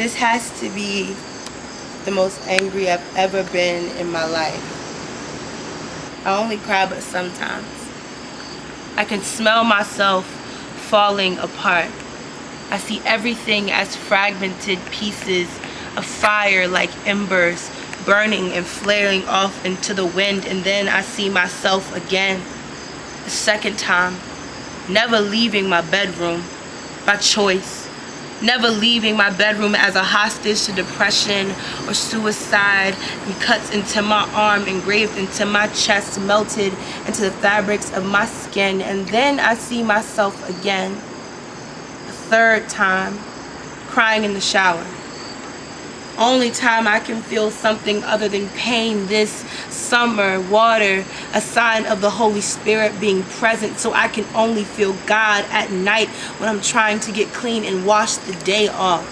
This has to be the most angry I've ever been in my life. I only cry but sometimes. I can smell myself falling apart. I see everything as fragmented pieces of fire, like embers burning and flaring off into the wind. And then I see myself again, a second time, never leaving my bedroom by choice. Never leaving my bedroom as a hostage to depression or suicide, and cuts into my arm, engraved into my chest, melted into the fabrics of my skin. And then I see myself again, a third time, crying in the shower. Only time I can feel something other than pain this summer. Water, a sign of the Holy Spirit being present, so I can only feel God at night when I'm trying to get clean and wash the day off.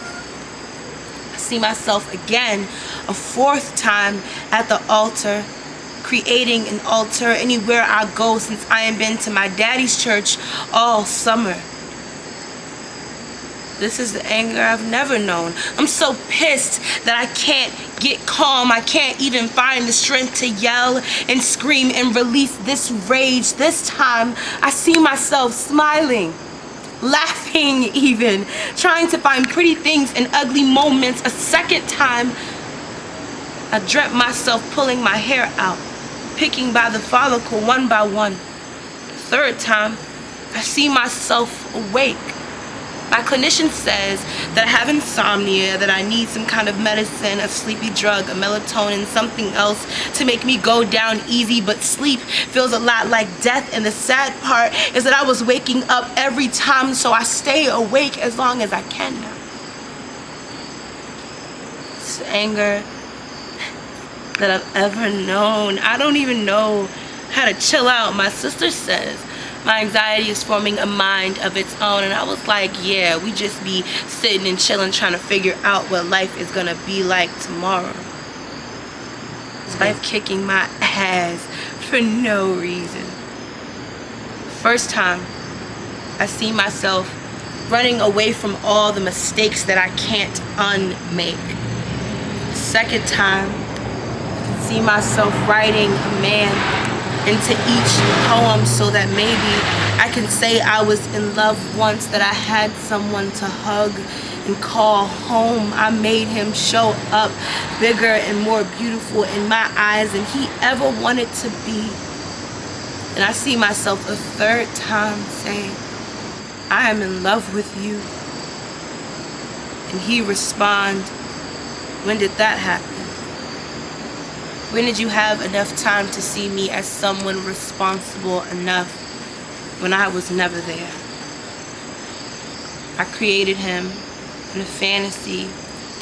I see myself again, a fourth time, at the altar, creating an altar anywhere I go, since I ain't been to my daddy's church all summer. This is the anger I've never known. I'm so pissed that I can't get calm. I can't even find the strength to yell and scream and release this rage. This time, I see myself smiling, laughing even, trying to find pretty things in ugly moments. A second time, I dreamt myself pulling my hair out, picking by the follicle one by one. The third time, I see myself awake. My clinician says that I have insomnia, that I need some kind of medicine, a sleepy drug, a melatonin, something else to make me go down easy, but sleep feels a lot like death. And the sad part is that I was waking up every time, so I stay awake as long as I can now. It's anger that I've ever known. I don't even know how to chill out. My sister says my anxiety is forming a mind of its own, and I was like, yeah, we just be sitting and chilling trying to figure out what life is gonna be like tomorrow. It's life kicking my ass for no reason. First time, I see myself running away from all the mistakes that I can't unmake. Second time, I see myself writing a man into each poem so that maybe I can say I was in love once, that I had someone to hug and call home. I made him show up bigger and more beautiful in my eyes than he ever wanted to be. And I see myself a third time saying, I am in love with you. And he respond, when did that happen? When did you have enough time to see me as someone responsible enough when I was never there? I created him in a fantasy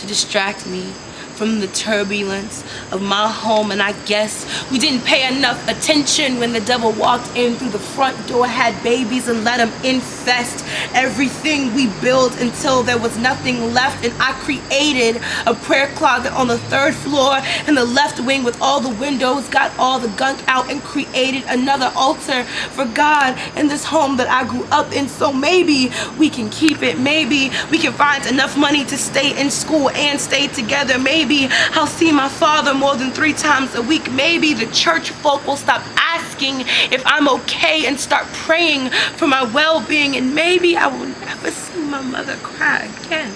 to distract me from the turbulence of my home, and I guess we didn't pay enough attention when the devil walked in through the front door, had babies, and let him infest everything we built until there was nothing left. And I created a prayer closet on the third floor in the left wing with all the windows, got all the gunk out, and created another altar for God in this home that I grew up in. So maybe we can keep it. Maybe we can find enough money to stay in school and stay together. Maybe I'll see my father more than 3 times a week. Maybe the church folk will stop asking if I'm okay and start praying for my well-being. And maybe I will never see my mother cry again.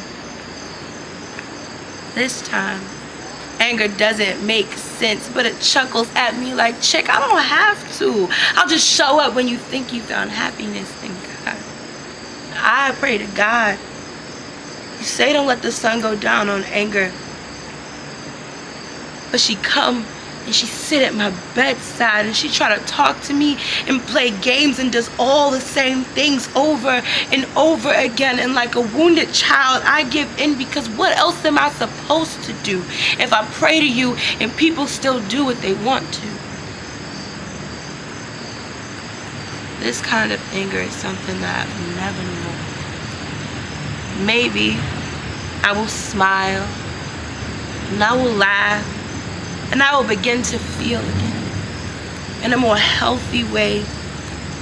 This time, anger doesn't make sense, but it chuckles at me like, chick, I don't have to. I'll just show up when you think you found happiness in God. I pray to God. You say don't let the sun go down on anger. But she come and she sit at my bedside and she try to talk to me and play games and does all the same things over and over again. And like a wounded child, I give in, because what else am I supposed to do if I pray to you and people still do what they want to? This kind of anger is something that I've never known. Maybe I will smile and I will laugh, and I will begin to feel again in a more healthy way,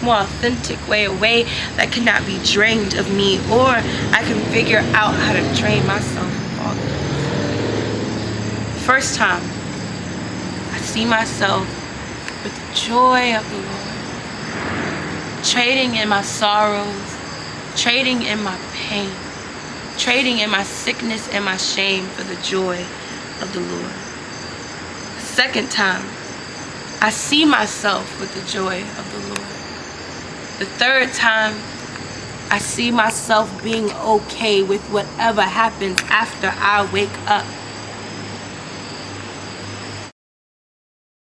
more authentic way, a way that cannot be drained of me, or I can figure out how to drain myself of all things. First time, I see myself with the joy of the Lord, trading in my sorrows, trading in my pain, trading in my sickness and my shame for the joy of the Lord. The second time, I see myself with the joy of the Lord. The third time, I see myself being okay with whatever happens after I wake up.